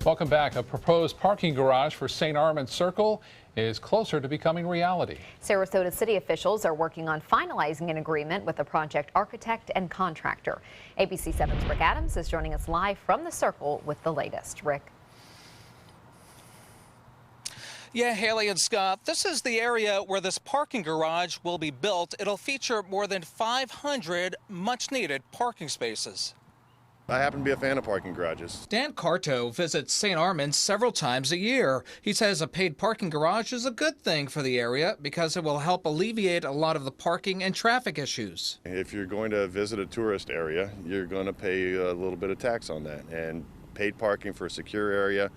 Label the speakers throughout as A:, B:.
A: Welcome back. A proposed parking garage for St. Armand's Circle is closer to becoming reality.
B: Sarasota city officials are working on finalizing an agreement with the project architect and contractor. ABC 7's Rick Adams is joining us live from the Circle with the latest. Rick.
C: Yeah, Haley and Scott, this is the area where this parking garage will be built. It'll feature more than 500 much-needed parking spaces.
D: I happen to be a fan of parking garages.
C: Dan Carto visits St. Armand's several times a year. He says a paid parking garage is a good thing for the area because it will help alleviate a lot of the parking and traffic issues.
D: If you're going to visit a tourist area, you're going to pay a little bit of tax on that. And paid parking for a secure area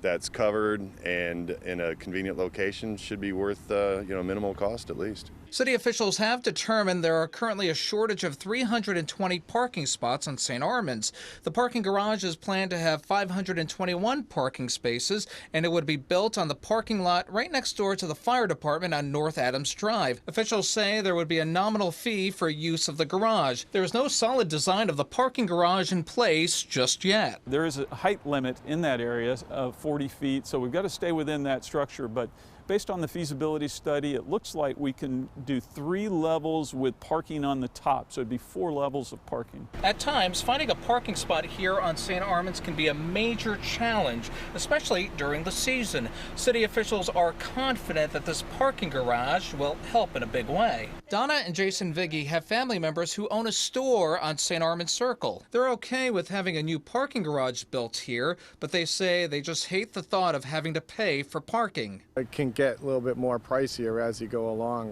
D: that's covered and in a convenient location should be worth minimal cost at least.
C: City officials have determined there are currently a shortage of 320 parking spots on St. Armand's. The parking garage is planned to have 521 parking spaces, and it would be built on the parking lot right next door to the fire department on North Adams Drive. Officials say there would be a nominal fee for use of the garage. There is no solid design of the parking garage in place just yet.
E: There is a height limit in that area of 40 feet, so we've got to stay within that structure, but based on the feasibility study, it looks like we can do 3 levels with parking on the top, so it'd be 4 levels of parking.
C: At times, finding a parking spot here on St. Armand's can be a major challenge, especially during the season. City officials are confident that this parking garage will help in a big way. Donna and Jason Viggy have family members who own a store on St. Armand's Circle. They're okay with having a new parking garage built here, but they say they just hate the thought of having to pay for parking.
F: It can get a little bit more pricier as you go along,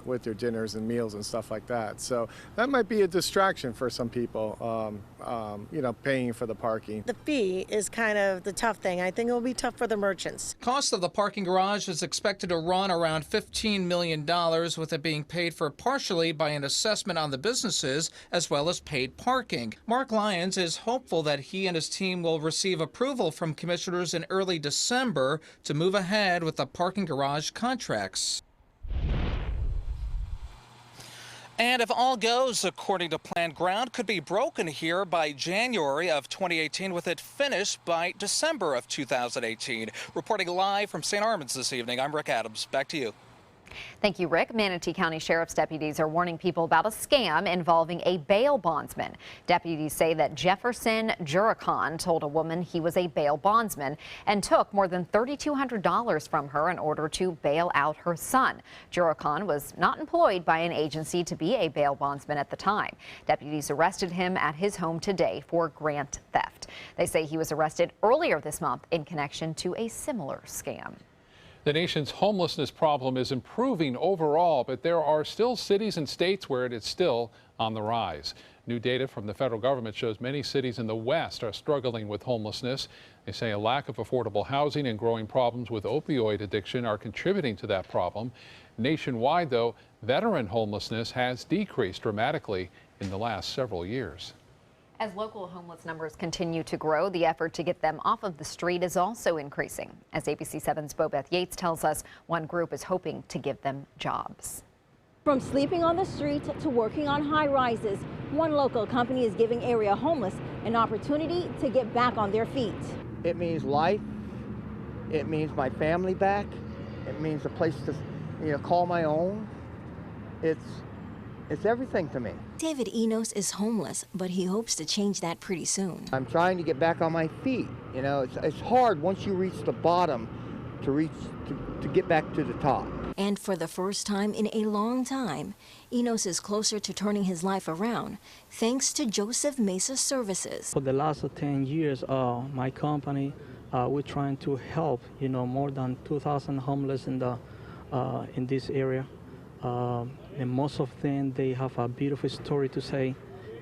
F: with your dinners and meals and stuff like that. So that might be a distraction for some people, paying for the parking.
G: The fee is kind of the tough thing. I think it will be tough for the merchants.
C: Cost of the parking garage is expected to run around $15 million, with it being paid for partially by an assessment on the businesses as well as paid parking. Mark Lyons is hopeful that he and his team will receive approval from commissioners in early December to move ahead with the parking garage contracts. And if all goes according to plan, ground could be broken here by January of 2018, with it finished by December of 2018. Reporting live from St. Armand's this evening, I'm Rick Adams. Back to you.
B: Thank you, Rick. Manatee County Sheriff's deputies are warning people about a scam involving a bail bondsman. Deputies say that Jefferson Juricon told a woman he was a bail bondsman and took more than $3,200 from her in order to bail out her son. Juricon was not employed by an agency to be a bail bondsman at the time. Deputies arrested him at his home today for grant theft. They say he was arrested earlier this month in connection to a similar scam.
A: The nation's homelessness problem is improving overall, but there are still cities and states where it is still on the rise. New data from the federal government shows many cities in the West are struggling with homelessness. They say a lack of affordable housing and growing problems with opioid addiction are contributing to that problem. Nationwide, though, veteran homelessness has decreased dramatically in the last several years.
B: As local homeless numbers continue to grow, the effort to get them off of the street is also increasing. As ABC 7's Bobeth Yates tells us, one group is hoping to give them jobs.
H: From sleeping on the street to working on high rises, one local company is giving area homeless an opportunity to get back on their feet.
I: It means life. It means my family back. It means a place to call my own. It's everything to me.
J: David Enos is homeless, but he hopes to change that pretty soon.
I: I'm trying to get back on my feet. It's hard once you reach the bottom to get back to the top.
J: And for the first time in a long time, Enos is closer to turning his life around thanks to Joseph Mesa Services.
K: For the last 10 years, my company, we're trying to help, more than 2,000 homeless in this area. And most of them, they have a beautiful story to say,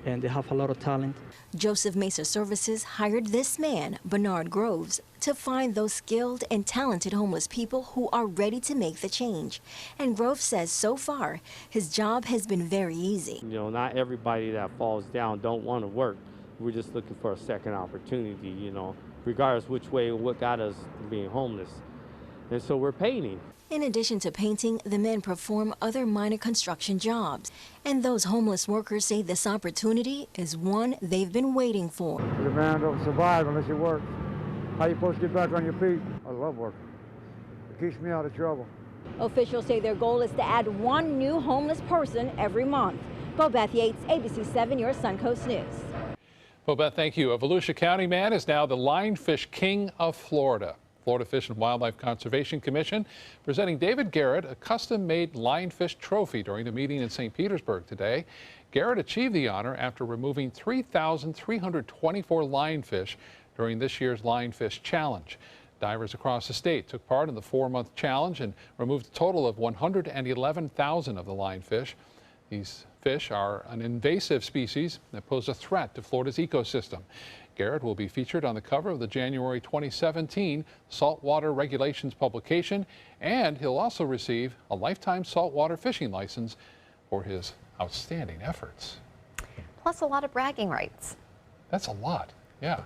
K: and they have a lot of talent.
J: Joseph Mesa Services hired this man, Bernard Groves, to find those skilled and talented homeless people who are ready to make the change. And Groves says so far, his job has been very easy.
L: Not everybody that falls down don't want to work. We're just looking for a second opportunity, regardless which way, what got us being homeless. And so we're painting.
J: In addition to painting, the men perform other minor construction jobs. And those homeless workers say this opportunity is one they've been waiting for.
I: The man don't survive unless you work.
M: How you supposed to get back on your feet? I love working. It keeps me out of trouble.
H: Officials say their goal is to add one new homeless person every month. Bobeth Yates, ABC 7, your Suncoast News.
A: Bobeth, thank you. A Volusia County man is now the lionfish king of Florida. Florida Fish and Wildlife Conservation Commission presenting David Garrett a custom-made lionfish trophy during a meeting in St. Petersburg today. Garrett achieved the honor after removing 3,324 lionfish during this year's Lionfish Challenge. Divers across the state took part in the 4-month challenge and removed a total of 111,000 of the lionfish. These fish are an invasive species that pose a threat to Florida's ecosystem. Garrett will be featured on the cover of the January 2017 Saltwater Regulations publication, and he'll also receive a lifetime saltwater fishing license for his outstanding efforts.
B: Plus a lot of bragging rights.
A: That's a lot, yeah.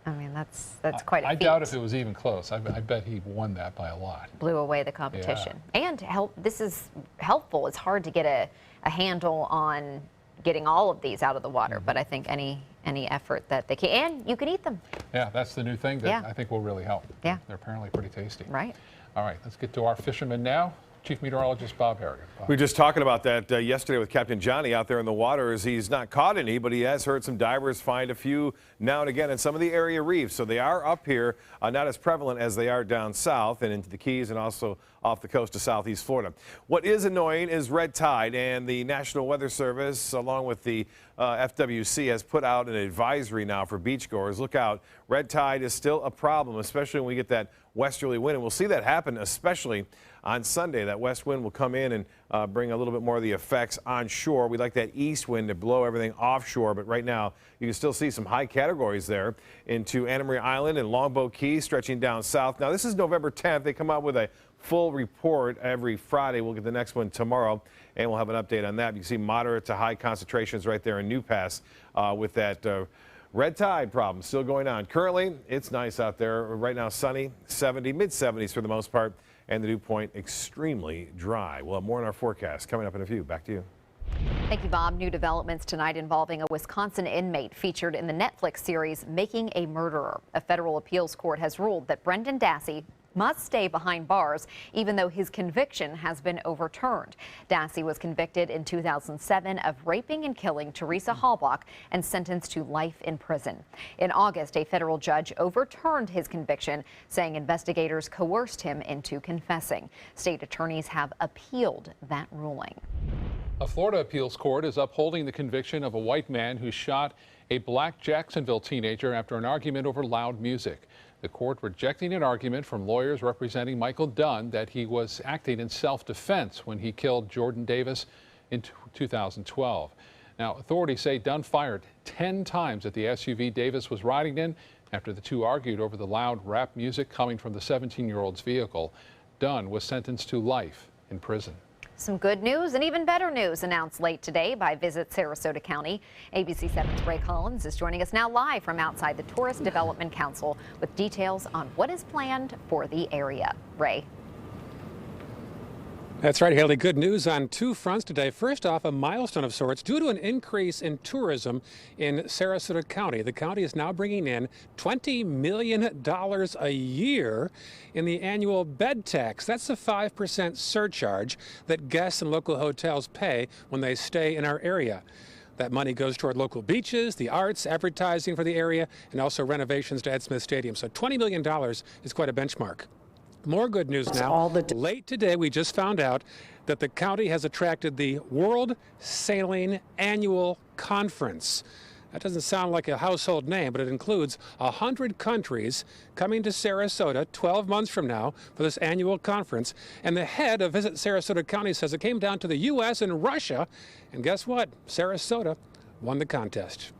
B: I mean, that's quite a feat.
A: I doubt if it was even close. I bet he won that by a lot.
B: Blew away the competition. Yeah. And this is helpful. It's hard to get a handle on getting all of these out of the water, but I think any effort that they can, and you can eat them.
A: Yeah, that's the new thing that I think will really help.
B: Yeah.
A: They're apparently pretty tasty.
B: Right.
A: All right, let's get to our fishermen now. Chief Meteorologist Bob Harrigan.
N: We were just talking about that yesterday with Captain Johnny out there in the waters. He's not caught any, but he has heard some divers find a few now and again in some of the area reefs. So they are up here, not as prevalent as they are down south and into the Keys and also off the coast of southeast Florida. What is annoying is red tide, and the National Weather Service, along with the FWC, has put out an advisory now for beachgoers. Look out, red tide is still a problem, especially when we get that westerly wind, and we'll see that happen especially on Sunday. That west wind will come in and bring a little bit more of the effects on shore. We like that east wind to blow everything offshore, but right now you can still see some high categories there into Anna Maria Island and Longboat Key stretching down south. Now this is November 10th. They come out with a full report every Friday. We'll get the next one tomorrow, and we'll have an update on that. You can see moderate to high concentrations right there in New Pass with that red tide problem still going on. Currently, it's nice out there. Right now, sunny, 70, mid-70s for the most part, and the dew point extremely dry. We'll have more in our forecast coming up in a few. Back to you.
B: Thank you, Bob. New developments tonight involving a Wisconsin inmate featured in the Netflix series Making a Murderer. A federal appeals court has ruled that Brendan Dassey must stay behind bars, even though his conviction has been overturned. Dassey was convicted in 2007 of raping and killing Teresa Halbach and sentenced to life in prison. In August, a federal judge overturned his conviction, saying investigators coerced him into confessing. State attorneys have appealed that ruling.
A: A Florida appeals court is upholding the conviction of a white man who shot a black Jacksonville teenager after an argument over loud music. The court rejecting an argument from lawyers representing Michael Dunn that he was acting in self-defense when he killed Jordan Davis in 2012. Now, authorities say Dunn fired 10 times at the SUV Davis was riding in after the two argued over the loud rap music coming from the 17-year-old's vehicle. Dunn was sentenced to life in prison.
B: Some good news and even better news announced late today by Visit Sarasota County. ABC 7's Ray Collins is joining us now live from outside the Tourist Development Council with details on what is planned for the area. Ray.
O: That's right, Haley. Good news on two fronts today. First off, a milestone of sorts due to an increase in tourism in Sarasota County. The county is now bringing in $20 million a year in the annual bed tax. That's a 5% surcharge that guests and local hotels pay when they stay in our area. That money goes toward local beaches, the arts, advertising for the area, and also renovations to Ed Smith Stadium. So $20 million is quite a benchmark. More good news now. Late today, we just found out that the county has attracted the World Sailing Annual Conference. That doesn't sound like a household name, but it includes 100 countries coming to Sarasota 12 months from now for this annual conference. And the head of Visit Sarasota County says it came down to the U.S. and Russia. And guess what? Sarasota won the contest.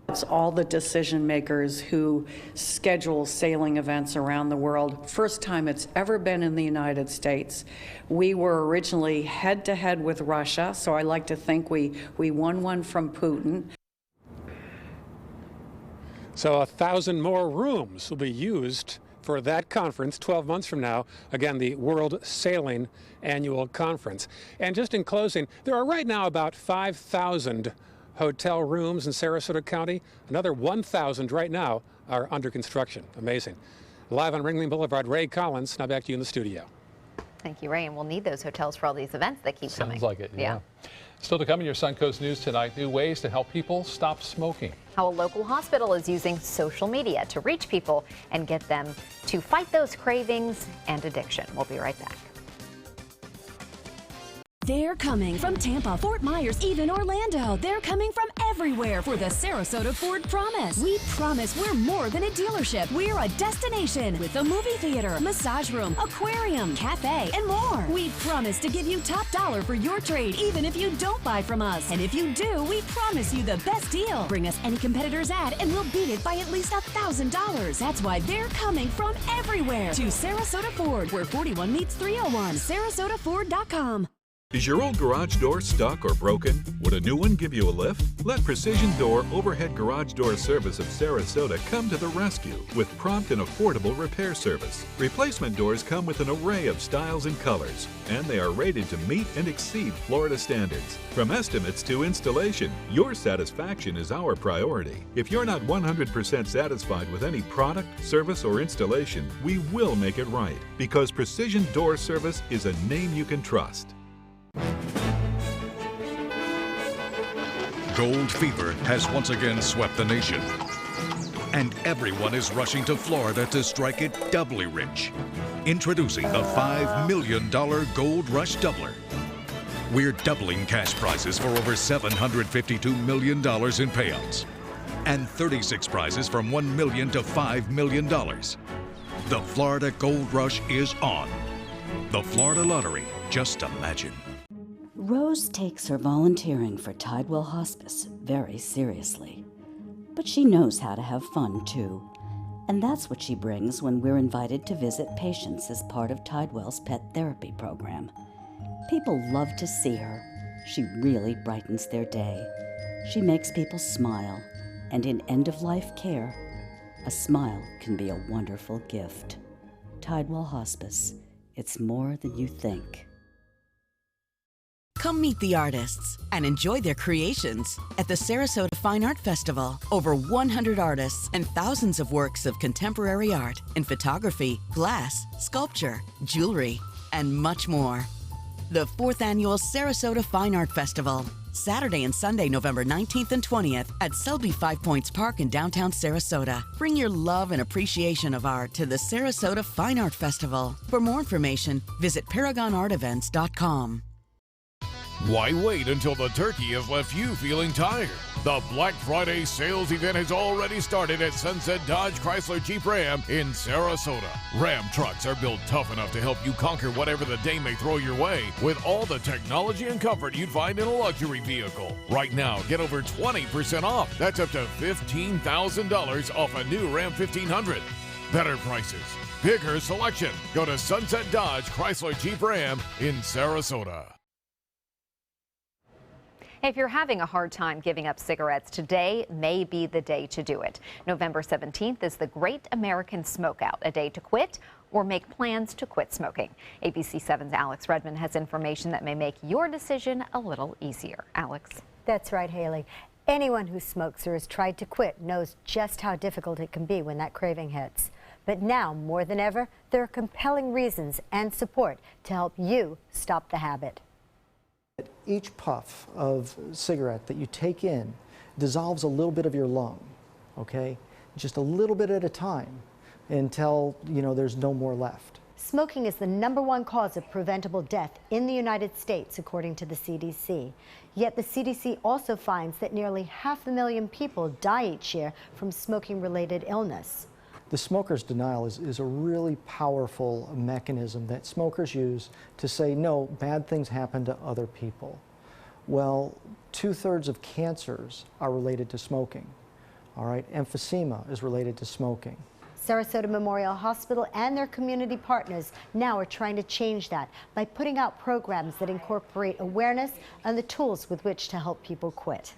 P: It's all the decision makers who schedule sailing events around the world. First time it's ever been in the United States. We were originally head-to-head with Russia, so I like to think we won one from Putin.
O: So 1,000 more rooms will be used for that conference 12 months from now. Again, the World Sailing Annual Conference. And just in closing, there are right now about 5,000 hotel rooms in Sarasota County, another 1,000 right now are under construction. Amazing. Live on Ringling Boulevard, Ray Collins. Now back to you in the studio.
B: Thank you, Ray. And we'll need those hotels for all these events that keep coming.
A: Sounds like it, yeah. Still to come in your Suncoast News tonight, new ways to help people stop smoking.
B: How a local hospital is using social media to reach people and get them to fight those cravings and addiction. We'll be right back.
Q: They're coming from Tampa, Fort Myers, even Orlando. They're coming from everywhere for the Sarasota Ford Promise. We promise we're more than a dealership. We're a destination with a movie theater, massage room, aquarium, cafe, and more. We promise to give you top dollar for your trade, even if you don't buy from us. And if you do, we promise you the best deal. Bring us any competitor's ad and we'll beat it by at least $1,000. That's why they're coming from everywhere to Sarasota Ford, where 41 meets 301. SarasotaFord.com.
R: Is your old garage door stuck or broken? Would a new one give you a lift? Let Precision Door Overhead Garage Door Service of Sarasota come to the rescue with prompt and affordable repair service. Replacement doors come with an array of styles and colors, and they are rated to meet and exceed Florida standards. From estimates to installation, your satisfaction is our priority. If you're not 100% satisfied with any product, service, or installation, we will make it right, because Precision Door Service is a name you can trust.
S: Gold fever has once again swept the nation, and everyone is rushing to Florida to strike it doubly rich. Introducing the $5 million Gold Rush Doubler. We're doubling cash prizes for over $752 million in payouts, and 36 prizes from $1 million to $5 million. The Florida Gold Rush is on. The Florida Lottery, just imagine.
T: Rose takes her volunteering for Tidewell Hospice very seriously. But she knows how to have fun, too. And that's what she brings when we're invited to visit patients as part of Tidewell's pet therapy program. People love to see her. She really brightens their day. She makes people smile. And in end-of-life care, a smile can be a wonderful gift. Tidewell Hospice. It's more than you think.
U: Come meet the artists and enjoy their creations at the Sarasota Fine Art Festival. Over 100 artists and thousands of works of contemporary art in photography, glass, sculpture, jewelry, and much more. The 4th Annual Sarasota Fine Art Festival. Saturday and Sunday, November 19th and 20th at Selby 5 Points Park in downtown Sarasota. Bring your love and appreciation of art to the Sarasota Fine Art Festival. For more information, visit ParagonArtEvents.com.
V: Why wait until the turkey has left you feeling tired? The Black Friday sales event has already started at Sunset Dodge Chrysler Jeep Ram in Sarasota. Ram trucks are built tough enough to help you conquer whatever the day may throw your way with all the technology and comfort you'd find in a luxury vehicle. Right now, get over 20% off. That's up to $15,000 off a new Ram 1500. Better prices, bigger selection. Go to Sunset Dodge Chrysler Jeep Ram in Sarasota.
B: If you're having a hard time giving up cigarettes, today may be the day to do it. November 17th is the Great American Smokeout, a day to quit or make plans to quit smoking. ABC 7's Alex Redmond has information that may make your decision a little easier. Alex.
W: That's right, Haley. Anyone who smokes or has tried to quit knows just how difficult it can be when that craving hits. But now, more than ever, there are compelling reasons and support to help you stop the habit.
X: Each puff of cigarette that you take in dissolves a little bit of your lung, okay? Just a little bit at a time until, there's no more left.
W: Smoking is the #1 cause of preventable death in the United States, according to the CDC. Yet the CDC also finds that nearly 500,000 people die each year from smoking-related illness.
X: The smoker's denial is a really powerful mechanism that smokers use to say, no, bad things happen to other people. Well, 2/3 of cancers are related to smoking. All right, emphysema is related to smoking.
W: Sarasota Memorial Hospital and their community partners now are trying to change that by putting out programs that incorporate awareness and the tools with which to help people quit.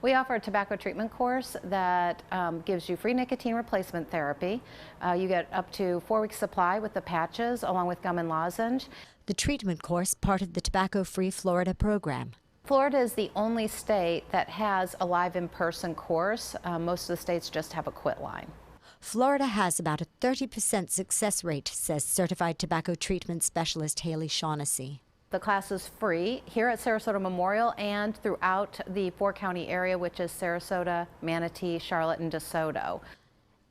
Y: We offer a tobacco treatment course that gives you free nicotine replacement therapy. You get up to 4 weeks supply with the patches along with gum and lozenge.
W: The treatment course, part of the Tobacco-Free Florida program.
Y: Florida is the only state that has a live in-person course. Most of the states just have a quit line.
C: Florida has about a 30% success rate, says certified tobacco treatment specialist Haley Shaughnessy.
Y: The class is free here at Sarasota Memorial and throughout the four-county area, which is Sarasota, Manatee, Charlotte, and DeSoto.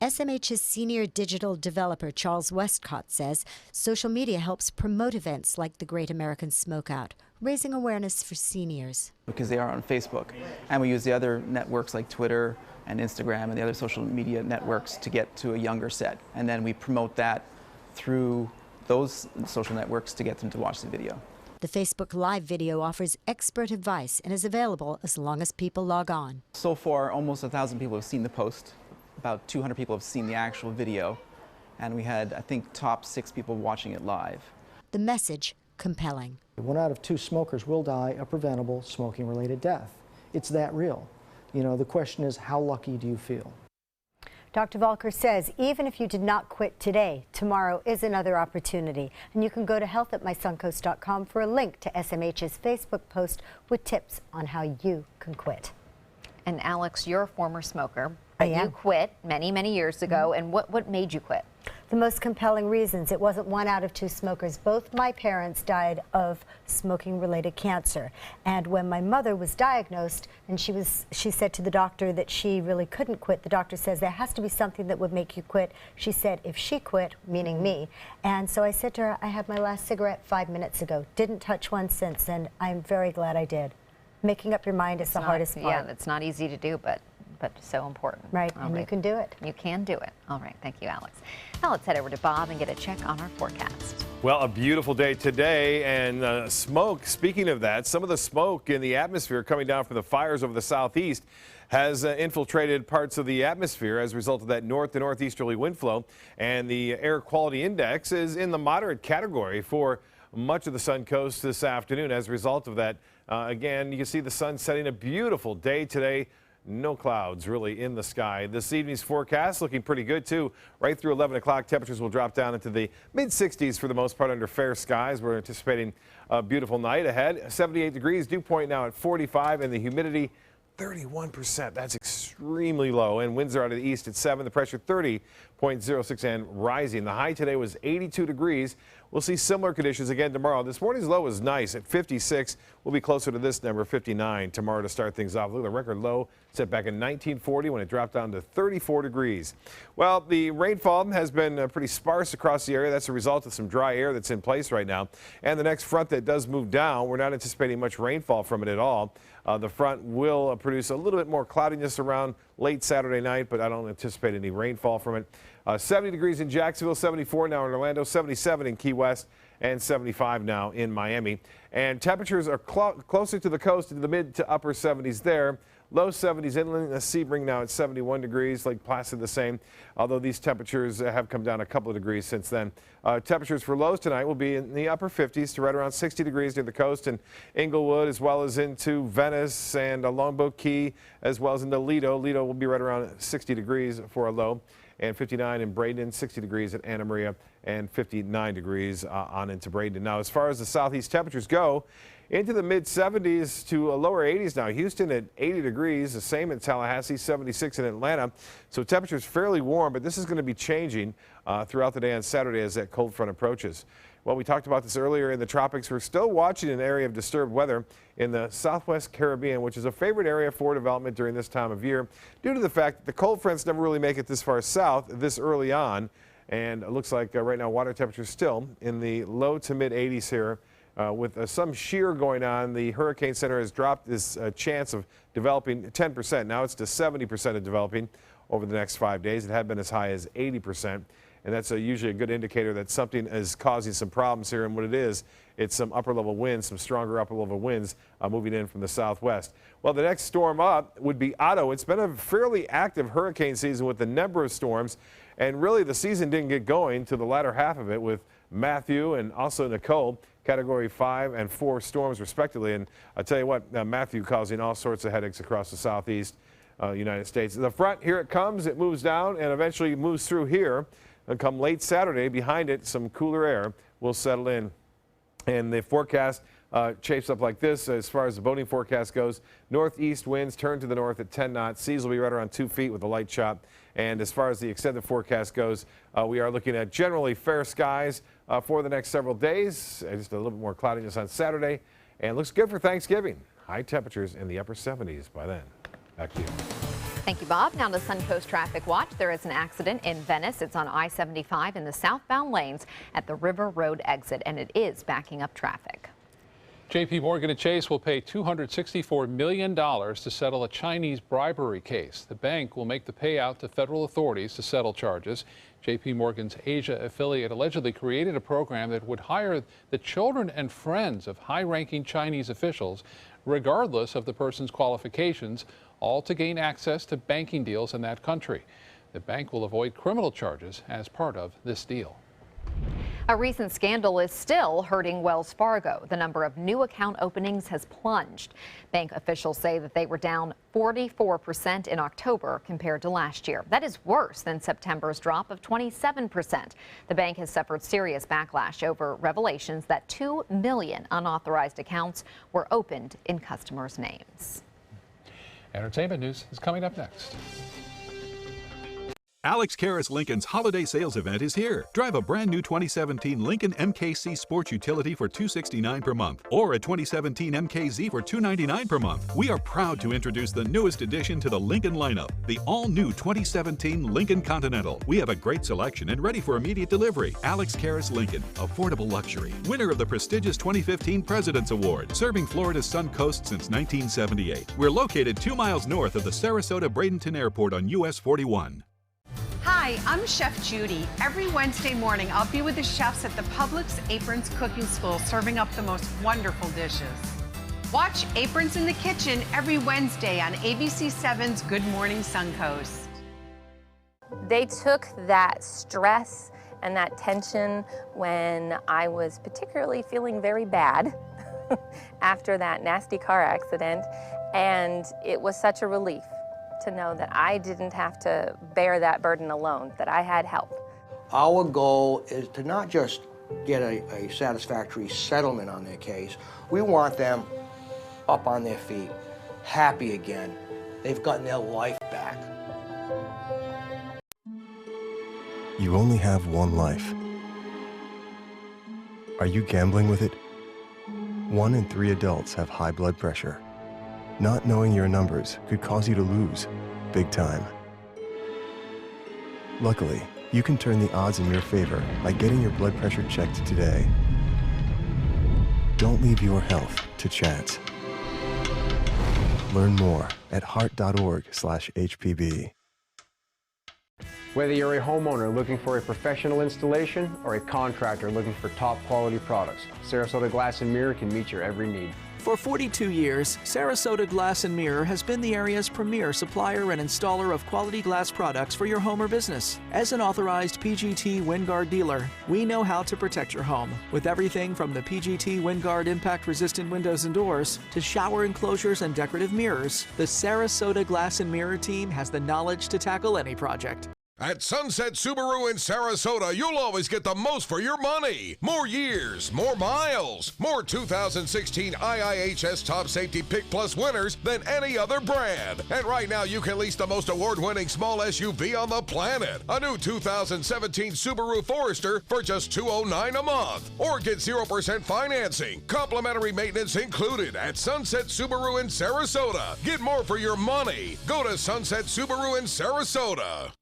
C: SMH's senior digital developer Charles Westcott says social media helps promote events like the Great American Smokeout, raising awareness for seniors.
D: Because they are on Facebook, and we use the other networks like Twitter and Instagram and the other social media networks to get to a younger set, and then we promote that through those social networks to get them to watch the video.
C: The Facebook Live video offers expert advice and is available as long as people log on.
D: So far, almost 1,000 people have seen the post. About 200 people have seen the actual video, and we had, I think, top 6 people watching it live.
C: The message compelling.
X: 1 out of 2 smokers will die a preventable smoking-related death. It's that real. You know, the question is, how lucky do you feel?
W: Dr. Volker says even if you did not quit today, tomorrow is another opportunity. And you can go to health@mysuncoast.com for a link to SMH's Facebook post with tips on how you can quit.
B: And Alex, you're a former smoker.
W: I am.
B: You quit many, many years ago. And what made you quit?
W: The most compelling reasons. It wasn't 1 out of 2 smokers. Both my parents died of smoking-related cancer. And when my mother was diagnosed, and she said to the doctor that she really couldn't quit, the doctor says there has to be something that would make you quit. She said if she quit, meaning me. And so I said to her, I had my last cigarette 5 minutes ago. Didn't touch one since, and I'm very glad I did. Making up your mind is the hardest part.
B: Yeah, it's not easy to do, but so important.
W: Right, and you can do it.
B: You can do it. All right, thank you, Alex. Now let's head over to Bob and get a check on our forecast.
N: Well, a beautiful day today, and smoke, speaking of that, some of the smoke in the atmosphere coming down from the fires over the southeast has infiltrated parts of the atmosphere as a result of that north to northeasterly wind flow, and the air quality index is in the moderate category for much of the Sun Coast this afternoon. As a result of that, again, you can see the sun setting. A beautiful day today. No clouds really in the sky. This evening's forecast looking pretty good too. Right through 11 o'clock, temperatures will drop down into the mid-60s for the most part under fair skies. We're anticipating a beautiful night ahead. 78 degrees, dew point now at 45, and the humidity 31%. That's extremely low, and winds are out of the east at 7. The pressure 30.06 and rising. The high today was 82 degrees. We'll see similar conditions again tomorrow. This morning's low was nice at 56. We'll be closer to this number, 59, tomorrow to start things off. Look at the record low set back in 1940 when it dropped down to 34 degrees. Well, the rainfall has been pretty sparse across the area. That's a result of some dry air that's in place right now. And the next front that does move down, we're not anticipating much rainfall from it at all. The front will produce a little bit more cloudiness around late Saturday night, but I don't anticipate any rainfall from it. 70 degrees in Jacksonville, 74 now in Orlando, 77 in Key West, and 75 now in Miami. And temperatures are closer to the coast, into the mid to upper 70s there. Low 70s inland. Sebring now at 71 degrees. Lake Placid the same, although these temperatures have come down a couple of degrees since then. Temperatures for lows tonight will be in the upper 50s to right around 60 degrees near the coast and Inglewood, as well as into Venice and Longboat Key, as well as into Lido. Lido will be right around 60 degrees for a low, and 59 in Bradenton, 60 degrees at Anna Maria, and 59 degrees on into Bradenton. Now, as far as the southeast temperatures go, into the mid-70s to lower 80s now. Houston at 80 degrees, the same in Tallahassee, 76 in Atlanta. So temperatures fairly warm, but this is going to be changing throughout the day on Saturday as that cold front approaches. Well, we talked about this earlier in the tropics. We're still watching an area of disturbed weather in the southwest Caribbean, which is a favorite area for development during this time of year due to the fact that the cold fronts never really make it this far south this early on. And it looks like right now water temperatures still in the low to mid 80s here. With some shear going on, the Hurricane Center has dropped this chance of developing 10%. Now it's to 70% of developing over the next 5 days. It had been as high as 80%. And that's usually a good indicator that something is causing some problems here. And what it is, it's some upper level winds, some stronger upper level winds moving in from the southwest. Well, the next storm up would be Otto. It's been a fairly active hurricane season with a number of storms. And really the season didn't get going to the latter half of it with Matthew and also Nicole, Category 5 and 4 storms respectively. And I'll tell you what, Matthew causing all sorts of headaches across the southeast United States. The front, here it comes. It moves down and eventually moves through here. And come late Saturday, behind it, some cooler air will settle in. And the forecast shapes up like this as far as the boating forecast goes. Northeast winds turn to the north at 10 knots. Seas will be right around 2 feet with a light chop. And as far as the extended forecast goes, we are looking at generally fair skies for the next several days. Just a little bit more cloudiness on Saturday. And looks good for Thanksgiving. High temperatures in the upper 70s by then. Back to you.
B: Thank you, Bob. Now to Suncoast Traffic Watch. There is an accident in Venice. It's on I-75 in the southbound lanes at the River Road exit, and it is backing up traffic.
A: JP Morgan & Chase will pay $264 million to settle a Chinese bribery case. The bank will make the payout to federal authorities to settle charges. JP Morgan's Asia affiliate allegedly created a program that would hire the children and friends of high-ranking Chinese officials, regardless of the person's qualifications, all to gain access to banking deals in that country. The bank will avoid criminal charges as part of this deal.
B: A recent scandal is still hurting Wells Fargo. The number of new account openings has plunged. Bank officials say that they were down 44% in October compared to last year. That is worse than September's drop of 27%. The bank has suffered serious backlash over revelations that 2 million unauthorized accounts were opened in customers' names.
A: Entertainment news is coming up next.
R: Alex Karras Lincoln's holiday sales event is here. Drive a brand new 2017 Lincoln MKC Sports Utility for $269 per month or a 2017 MKZ for $299 per month. We are proud to introduce the newest addition to the Lincoln lineup, the all-new 2017 Lincoln Continental. We have a great selection and ready for immediate delivery. Alex Karras Lincoln, affordable luxury. Winner of the prestigious 2015 President's Award, serving Florida's Sun Coast since 1978. We're located 2 miles north of the Sarasota Bradenton Airport on US 41.
E: Hi, I'm Chef Judy. Every Wednesday morning, I'll be with the chefs at the Publix Aprons Cooking School serving up the most wonderful dishes. Watch Aprons in the Kitchen every Wednesday on ABC7's Good Morning Suncoast.
F: They took that stress and that tension when I was particularly feeling very bad after that nasty car accident, and it was such a relief to know that I didn't have to bear that burden alone, that I had help.
G: Our goal is to not just get a satisfactory settlement on their case. We want them up on their feet, happy again. They've gotten their life back.
K: You only have one life. Are you gambling with it? 1 in 3 adults have high blood pressure. Not knowing your numbers could cause you to lose, big time. Luckily, you can turn the odds in your favor by getting your blood pressure checked today. Don't leave your health to chance. Learn more at heart.org/HPB.
L: Whether you're a homeowner looking for a professional installation or a contractor looking for top quality products, Sarasota Glass and Mirror can meet your every need.
Z: For 42 years, Sarasota Glass and Mirror has been the area's premier supplier and installer of quality glass products for your home or business. As an authorized PGT WinGuard dealer, we know how to protect your home with everything from the PGT WinGuard impact-resistant windows and doors to shower enclosures and decorative mirrors. The Sarasota Glass and Mirror team has the knowledge to tackle any project.
V: At Sunset Subaru in Sarasota, you'll always get the most for your money. More years, more miles, more 2016 IIHS Top Safety Pick Plus winners than any other brand. And right now, you can lease the most award-winning small SUV on the planet. A new 2017 Subaru Forester for just $209 a month. Or get 0% financing. Complimentary maintenance included at Sunset Subaru in Sarasota. Get more for your money. Go to Sunset Subaru in Sarasota.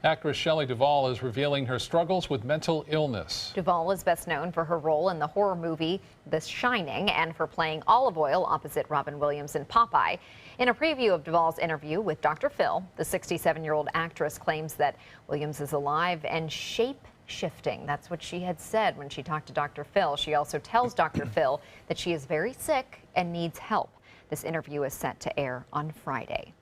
A: Actress Shelley Duvall is revealing her struggles with mental illness.
B: Duvall is best known for her role in the horror movie The Shining and for playing Olive Oyl opposite Robin Williams in Popeye. In a preview of Duvall's interview with Dr. Phil, the 67-year-old actress claims that Williams is alive and shape-shifting. That's what she had said when she talked to Dr. Phil. She also tells Dr. Phil that she is very sick and needs help. This interview is set to air on Friday.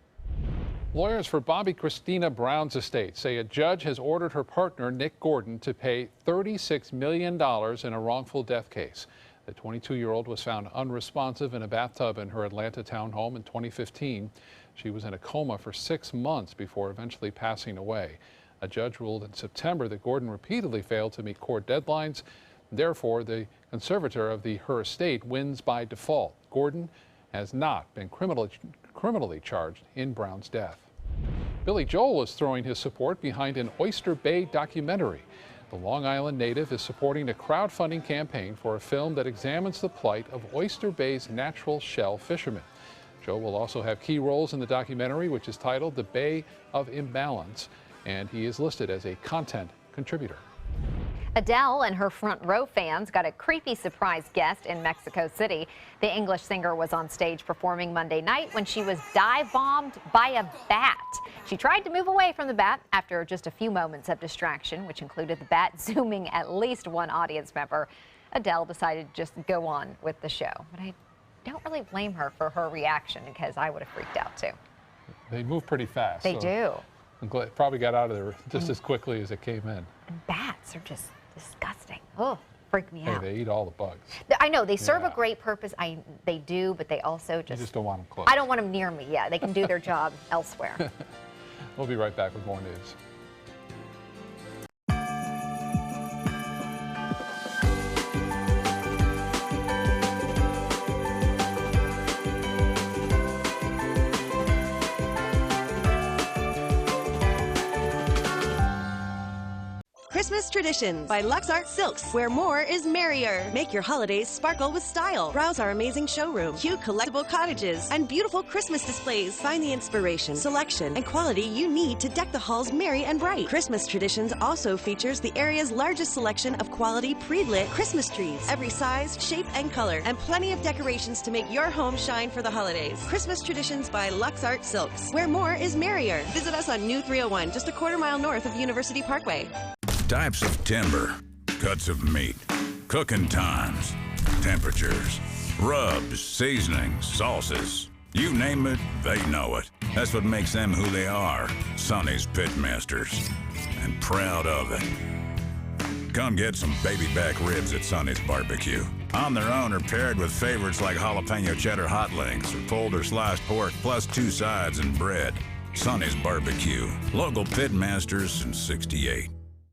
A: Lawyers for Bobby Christina Brown's estate say a judge has ordered her partner, Nick Gordon, to pay $36 million in a wrongful death case. The 22-year-old was found unresponsive in a bathtub in her Atlanta townhome in 2015. She was in a coma for 6 months before eventually passing away. A judge ruled in September that Gordon repeatedly failed to meet court deadlines. Therefore, the conservator of her estate wins by default. Gordon has not been criminally charged in Brown's death. Billy Joel is throwing his support behind an Oyster Bay documentary. The Long Island native is supporting a crowdfunding campaign for a film that examines the plight of Oyster Bay's natural shell fishermen. Joel will also have key roles in the documentary, which is titled The Bay of Imbalance, and he is listed as a content contributor.
B: Adele and her front row fans got a creepy surprise guest in Mexico City. The English singer was on stage performing Monday night when she was dive-bombed by a bat. She tried to move away from the bat after just a few moments of distraction, which included the bat zooming at least one audience member. Adele decided to just go on with the show, but I don't really blame her for her reaction because I would have freaked out too.
A: They move pretty fast.
B: They do.
A: I'm glad it probably got out of there just as quickly as it came in.
B: And bats are just disgusting. Oh, freak me out.
A: Hey, they eat all the bugs.
B: I know, they serve a great purpose. They do, but they also
A: You just don't want them close.
B: I don't want them near me. Yeah, they can do their job elsewhere.
A: We'll be right back with more news.
H: Christmas Traditions by Lux Art Silks, where more is merrier. Make your holidays sparkle with style. Browse our amazing showroom, cute collectible cottages, and beautiful Christmas displays. Find the inspiration, selection, and quality you need to deck the halls merry and bright. Christmas Traditions also features the area's largest selection of quality pre-lit Christmas trees, every size, shape, and color, and plenty of decorations to make your home shine for the holidays. Christmas Traditions by Lux Art Silks, where more is merrier. Visit us on New 301, just a quarter-mile north of University Parkway.
I: Types of timber, cuts of meat, cooking times, temperatures, rubs, seasonings, sauces. You name it, they know it. That's what makes them who they are, Sonny's Pitmasters. And proud of it. Come get some baby back ribs at Sonny's Barbecue. On their own or paired with favorites like jalapeno cheddar hot links or pulled or sliced pork plus 2 sides and bread. Sonny's Barbecue. Local Pitmasters since '68.